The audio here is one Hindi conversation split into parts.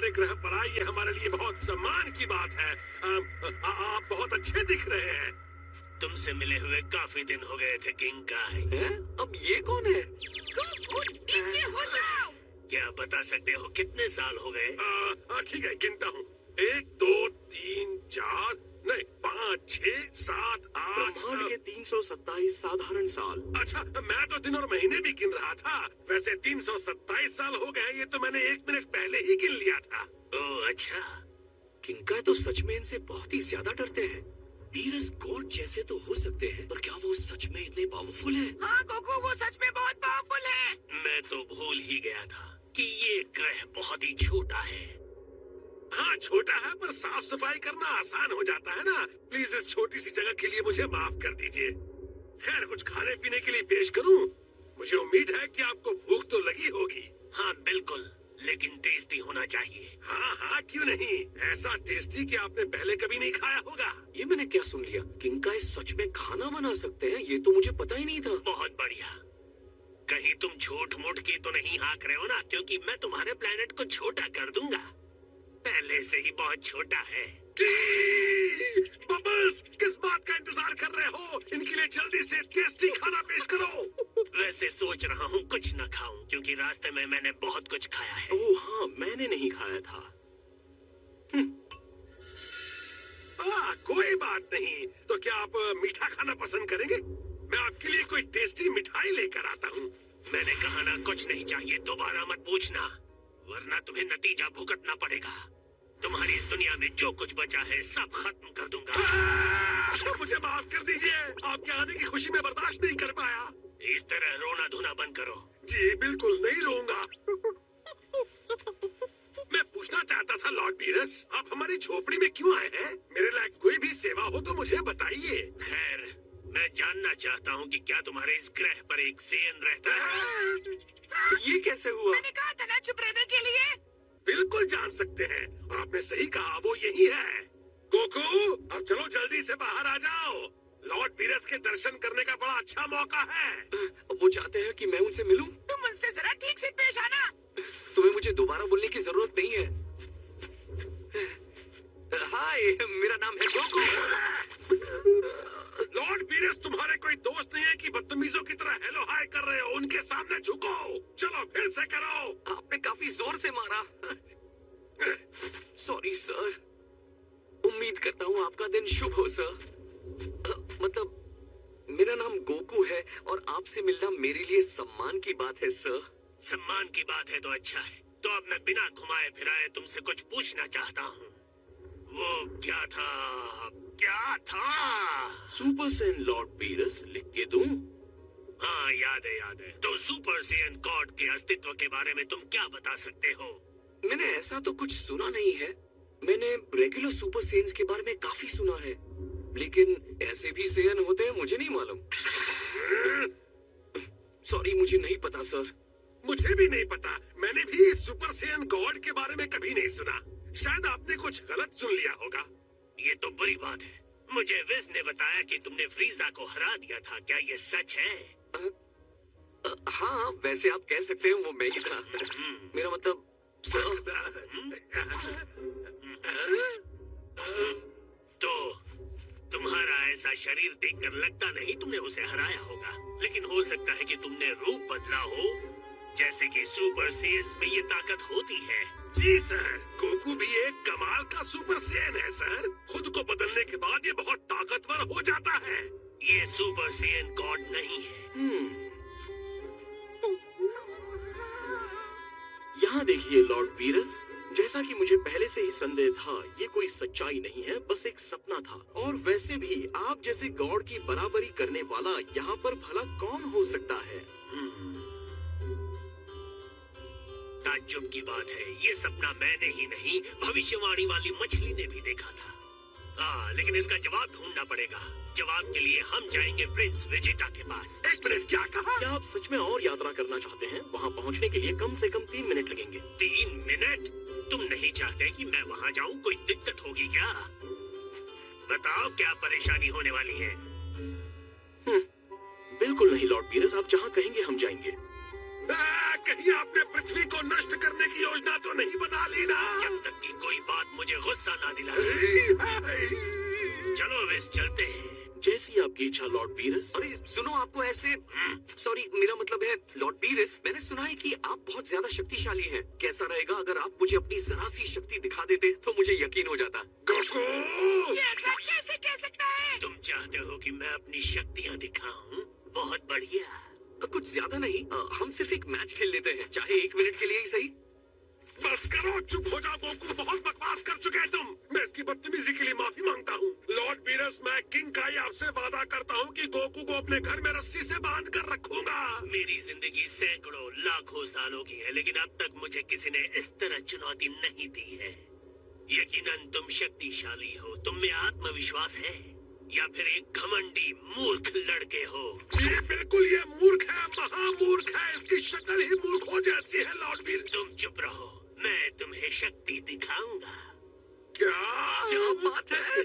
हमारे ग्रह पर आई, ये हमारे लिए बहुत सम्मान की बात है। आप बहुत अच्छे दिख रहे हैं। तुमसे मिले हुए काफी दिन हो गए थे किंग काई। अब ये कौन है? नीचे हो जाओ। क्या बता सकते हो कितने साल हो गए? ठीक है, गिनता हूँ। 1 2 3 4 नहीं 5 6 7 8। ब्रह्मांड के 327 साधारण साल। अच्छा, मैं तो दिन और महीने भी गिन रहा था। वैसे 327 साल हो गए, ये तो मैंने 1 मिनट पहले ही गिन लिया था। ओह अच्छा। किंकाई तो सच में इनसे बहुत ही ज्यादा डरते हैं। बीरस गॉड जैसे तो हो सकते हैं, पर क्या वो सच में इतने पावरफुल हैं? हाँ गोकू, वो सच में बहुत पावरफुल है। मैं तो भूल ही गया था कि ये ग्रह बहुत ही छोटा है। हाँ छोटा है, पर साफ सफाई करना आसान हो जाता है ना। प्लीज इस छोटी सी जगह के लिए मुझे माफ कर दीजिए। खैर, कुछ खाने पीने के लिए पेश करूं? मुझे उम्मीद है कि आपको भूख तो लगी होगी। हाँ बिल्कुल, लेकिन टेस्टी होना चाहिए। हाँ हाँ, क्यों नहीं। ऐसा टेस्टी कि आपने पहले कभी नहीं खाया होगा। ये मैंने क्या सुन लिया? किंकाई सच में खाना बना सकते हैं? ये तो मुझे पता ही नहीं था। बहुत बढ़िया। कहीं तुम झूठ मूठ की तो नहीं हाँक रहे हो ना? क्योंकि मैं तुम्हारे प्लेनेट को छोटा कर दूंगा। पहले से ही बहुत छोटा है। बबल्स, किस बात का इंतजार कर रहे हो? इनके लिए जल्दी से टेस्टी खाना पेश करो। वैसे सोच रहा हूँ कुछ न खाऊं, क्योंकि रास्ते में मैंने बहुत कुछ खाया है। ओह हाँ, मैंने नहीं खाया था। कोई बात नहीं। तो क्या आप मीठा खाना पसंद करेंगे? मैं आपके लिए कोई टेस्टी मिठाई लेकर आता हूँ। मैंने कहा ना कुछ नहीं चाहिए। दोबारा मत पूछना, वरना तुम्हें नतीजा भुगतना पड़ेगा। तुम्हारी इस दुनिया में जो कुछ बचा है सब खत्म कर दूंगा। मुझे माफ कर दीजिए, आपके आने की खुशी में बर्दाश्त नहीं कर पाया। इस तरह रोना धोना बंद करो। जी बिल्कुल नहीं रोऊंगा। मैं पूछना चाहता था लॉर्ड बीरस, आप हमारी झोपड़ी में क्यों आए हैं? मेरे लायक कोई भी सेवा हो तो मुझे बताइए। खैर, मैं जानना चाहता हूँ कि क्या तुम्हारे इस ग्रह पर एक सेन रहता है? ये कैसे हुआ? मैंने कहा था ना चुप रहने के लिए। बिल्कुल जान सकते हैं, और आपने सही कहा, वो यही है। गोकू, अब चलो जल्दी से बाहर आ जाओ। लॉर्ड बीरस के दर्शन करने का बड़ा अच्छा मौका है। वो चाहते हैं कि मैं उनसे मिलूं? तुम उनसे जरा ठीक से पेश आना। तुम्हें मुझे दोबारा बोलने की जरूरत नहीं है। हाय, मेरा नाम है गोकू। लॉर्ड बीरस तुम्हारे कोई दोस्त नहीं है कि बदतमीजों की तरह हेलो हाय कर रहे हो? उनके सामने झुको। चलो फिर से करो। आपने काफी जोर से मारा। Sorry sir. उम्मीद करता हूँ आपका दिन शुभ हो सर। मतलब मेरा नाम गोकू है और आपसे मिलना मेरे लिए सम्मान की बात है सर। सम्मान की बात है तो अच्छा है। तो अब मैं बिना घुमाए फिराए तुमसे कुछ पूछना चाहता हूँ। वो क्या था? सुपर सेन लॉर्ड बीरस, लिख के दूं? हाँ याद है। तो सुपर सेन गॉड के अस्तित्व के बारे में तुम क्या बता सकते हो? मैंने ऐसा तो कुछ सुना नहीं है। मैंने रेगुलर सुपर सेन्स के बारे में काफी सुना है, लेकिन ऐसे भी सेन होते हैं मुझे नहीं मालूम। सॉरी, मुझे नहीं पता सर। मुझे भी नहीं पता। मैंने भी सुपर सेयन गॉड के बारे में कभी नहीं सुना। शायद आपने कुछ गलत सुन लिया होगा। ये तो बुरी बात है। मुझे विज ने बताया कि तुमने फ्रीजा को हरा दिया था। क्या ये सच है? हाँ, वैसे आप कह सकते हैं वो मैं ही था। मेरा मतलब तो तुम्हारा ऐसा शरीर देखकर लगता नहीं तुमने उसे हराया होगा, लेकिन हो सकता है कि तुमने रूप बदला हो, जैसे कि सुपर सेयन्स में ये ताकत होती है। जी सर, गोकू भी एक कमाल का सुपर सेयन है सर। खुद को बदलने के बाद ये बहुत ताकतवर हो जाता है। ये सुपर सेयन गॉड नहीं है। यहाँ देखिए लॉर्ड बीरस, जैसा कि मुझे पहले से ही संदेह था, ये कोई सच्चाई नहीं है, बस एक सपना था। और वैसे भी आप जैसे गॉड की बराबरी करने वाला यहाँ पर भला कौन हो सकता है? ताज्जुब की बात है, ये सपना मैंने ही नहीं, भविष्यवाणी वाली मछली ने भी देखा था। लेकिन इसका जवाब ढूंढना पड़ेगा। जवाब के लिए हम जाएंगे प्रिंस वेजिटा के पास। एक मिनट, क्या कहा? क्या आप सच में और यात्रा करना चाहते हैं? वहाँ पहुँचने के लिए कम से कम 3 मिनट लगेंगे। 3 मिनट? तुम नहीं चाहते कि मैं वहाँ जाऊँ? कोई दिक्कत होगी क्या? बताओ क्या परेशानी होने वाली है? बिल्कुल नहीं लॉर्ड बीरस, आप जहाँ कहेंगे हम जाएंगे। कहीं आपने पृथ्वी को नष्ट करने की योजना तो नहीं बना ली ना? जब तक कि कोई बात मुझे गुस्सा ना दिला। चलो वेस चलते हैं। जैसी आपकी इच्छा लॉर्ड बीरस। अरे सुनो, आपको ऐसे सॉरी, मेरा मतलब है लॉर्ड बीरस, मैंने सुना है कि आप बहुत ज्यादा शक्तिशाली हैं। कैसा रहेगा अगर आप मुझे अपनी जरा सी शक्ति दिखा देते तो मुझे यकीन हो जाता। गोकू! ये ऐसा कैसे कह सकता है? तुम चाहते हो कि मैं अपनी शक्तियाँ दिखाऊं? बहुत बढ़िया। कुछ ज्यादा नहीं, हम सिर्फ एक मैच खेल लेते हैं, चाहे 1 मिनट के लिए ही सही। बस करो, चुप हो जाओ गोकू, बहुत बकवास कर चुके हैं तुम। मैं इसकी बदतमीजी के लिए माफी मांगता हूँ। लॉर्ड बीरस, मैं किंग काई आपसे वादा करता हूँ कि गोकू को अपने घर में रस्सी से बांध कर रखूंगा। मेरी जिंदगी सैकड़ों लाखों सालों की है, लेकिन अब तक मुझे किसी ने इस तरह चुनौती नहीं दी है। यकीनन तुम शक्तिशाली हो, तुम में आत्मविश्वास है, या फिर एक घमंडी मूर्ख लड़के हो? जी बिल्कुल, ये मूर्ख है, महामूर्ख है। इसकी शक्ल ही मूर्खों जैसी है लॉर्ड बीर। तुम चुप रहो, मैं तुम्हें शक्ति दिखाऊंगा। क्या बात है?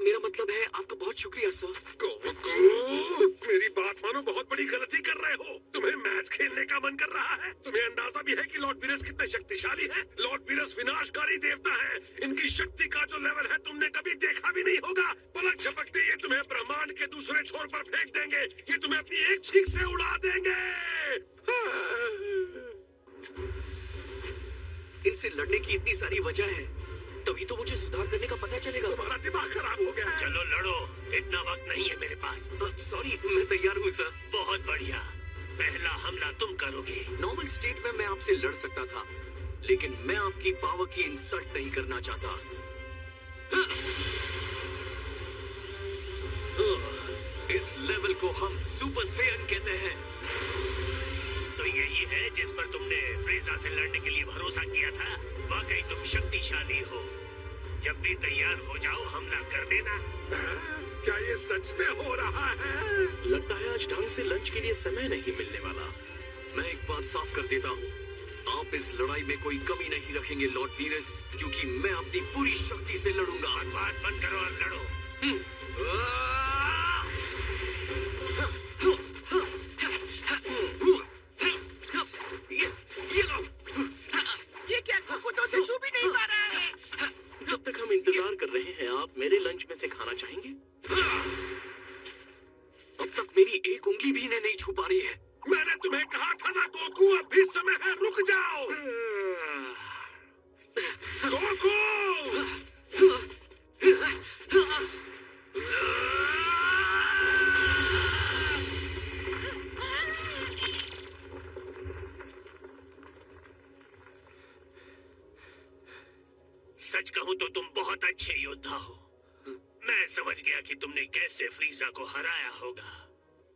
मेरा मतलब है आपका बहुत शुक्रिया सर। गोकू, मेरी बात मानो, बहुत बड़ी गलती कर रहे हो। तुम्हें मैच खेलने का मन कर रहा है? तुम्हें अंदाजा भी है कि लॉर्ड बीरस कितने शक्तिशाली हैं? लॉर्ड बीरस विनाशकारी देवता है। इनकी शक्ति का जो लेवल है तुमने कभी देखा भी नहीं होगा। पलक झपकते ये तुम्हें ब्रह्मांड के दूसरे छोर पर फेंक देंगे। ये तुम्हें अपनी एक छींक से उड़ा देंगे। इनसे लड़ने की इतनी सारी वजह है, तभी तो मुझे सुधार करने का पता चलेगा। तुम्हारा दिमाग खराब हो गया है। चलो लड़ो, इतना वक्त नहीं है मेरे पास। सॉरी, मैं तैयार हूँ सर। बहुत बढ़िया, पहला हमला तुम करोगे। नॉर्मल स्टेट में मैं आपसे लड़ सकता था, लेकिन मैं आपकी पावर की इंसल्ट नहीं करना चाहता। इस लेवल को हम सुपर सेयन कहते हैं। तो यही है जिस पर तुमने फ्रीजा से लड़ने के लिए भरोसा किया था। वाकई तुम शक्तिशाली हो। जब भी तैयार हो जाओ, हमला कर देना। क्या ये सच में हो रहा है? लगता है आज ढंग से लंच के लिए समय नहीं मिलने वाला। मैं एक बात साफ कर देता हूँ, आप इस लड़ाई में कोई कमी नहीं रखेंगे लॉर्ड बीरस, क्योंकि मैं अपनी पूरी शक्ति से लड़ूंगा। बकवास बंद करो और लड़ो। ये क्या गोकू तो से छू भी नहीं पा रहा है? जब तक हम इंतजार कर रहे हैं, आप मेरे लंच में से खाना चाहेंगे? अब तक मेरी एक उंगली भी इन्हें नहीं छू पा रही है। मैंने तुम्हें कहा था ना गोकू, अब भी समय है, रुक जाओ। गोकू! सच कहूं तो तुम बहुत अच्छे योद्धा हो। मैं समझ गया कि तुमने कैसे फ्रीजा को हराया होगा।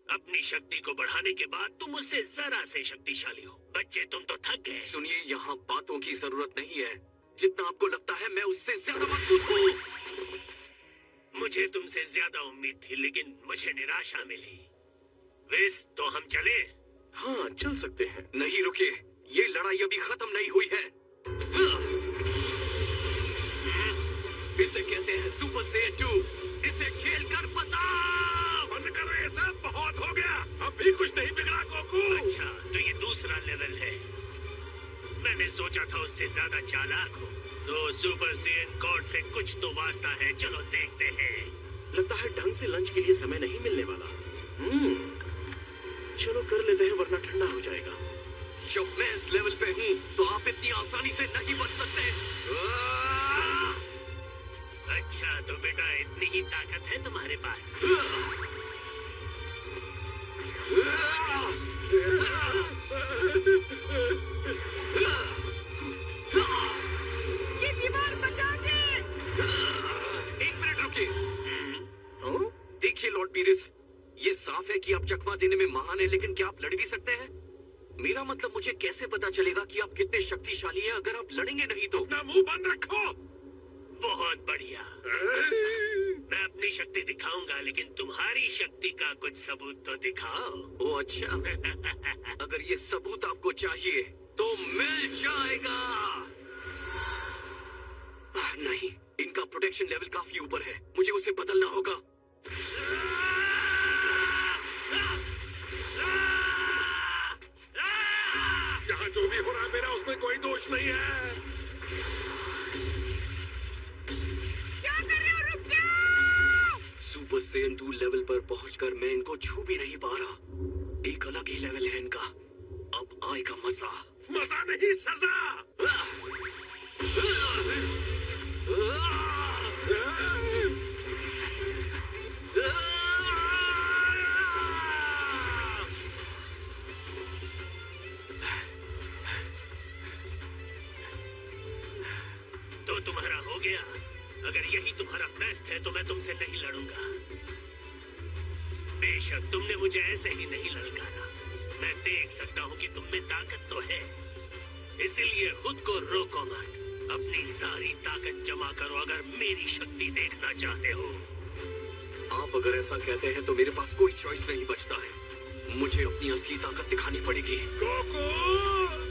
अपनी शक्ति को बढ़ाने के बाद तुम उससे जरा से शक्तिशाली हो। बच्चे, तुम तो थक गए। सुनिए, यहाँ बातों की जरूरत नहीं है। जितना आपको लगता है मैं उससे ज्यादा मजबूत हूँ। मुझे तुमसे ज्यादा उम्मीद थी, लेकिन मुझे निराशा मिली। वेस, तो हम चले? हाँ, चल सकते हैं। नहीं रुकिए, ये लड़ाई अभी खत्म नहीं हुई है। इसे कहते हैं सुपर सेयन 2। इसे खेल कर बताओ। बंद करो ये सब, बहुत हो गया। अब भी कुछ नहीं बिगड़ा गोकू। अच्छा, तो ये दूसरा लेवल है। मैंने सोचा था उससे ज्यादा चालाक हो। तो सुपर सेयन गॉड से कुछ तो वास्ता है। चलो देखते हैं। लगता है ढंग से लंच के लिए समय नहीं मिलने वाला। चलो कर लेते हैं, वरना ठंडा हो जाएगा। जब मैं इस लेवल पे हूँ, तो आप इतनी आसानी से नहीं बच सकते। अच्छा, तो बेटा इतनी ही ताकत है तुम्हारे पास। ये दीवार बचा दे। 1 मिनट रुकिए। देखिए लॉर्ड बीरस, ये साफ है कि आप चकमा देने में महान है, लेकिन क्या आप लड़ भी सकते हैं? मेरा मतलब, मुझे कैसे पता चलेगा कि आप कितने शक्तिशाली हैं अगर आप लड़ेंगे नहीं तो? अपना मुंह बंद रखो। बहुत बढ़िया। मैं अपनी शक्ति दिखाऊंगा, लेकिन तुम्हारी शक्ति का कुछ सबूत तो दिखाओ। ओ अच्छा। अगर ये सबूत आपको चाहिए तो मिल जाएगा। नहीं, इनका प्रोटेक्शन लेवल काफी ऊपर है, मुझे उसे बदलना होगा। इसमें कोई दोष नहीं है। क्या कर रहे हो? रुक जाओ। सुपर सेन 2 लेवल पर पहुंचकर मैं इनको छू भी नहीं पा रहा। एक अलग ही लेवल है इनका। अब आएगा मजा। मजा नहीं, सजा। तो तुम्हारा हो गया। अगर यही तुम्हारा बेस्ट है तो मैं तुमसे नहीं लड़ूंगा। बेशक तुमने मुझे ऐसे ही नहीं ललकारा। मैं देख सकता हूँ कि तुम में ताकत तो है, इसीलिए खुद को रोको मत। अपनी सारी ताकत जमा करो अगर मेरी शक्ति देखना चाहते हो। आप अगर ऐसा कहते हैं तो मेरे पास कोई चॉइस नहीं बचता है। मुझे अपनी असली ताकत दिखानी पड़ेगी। गोकू!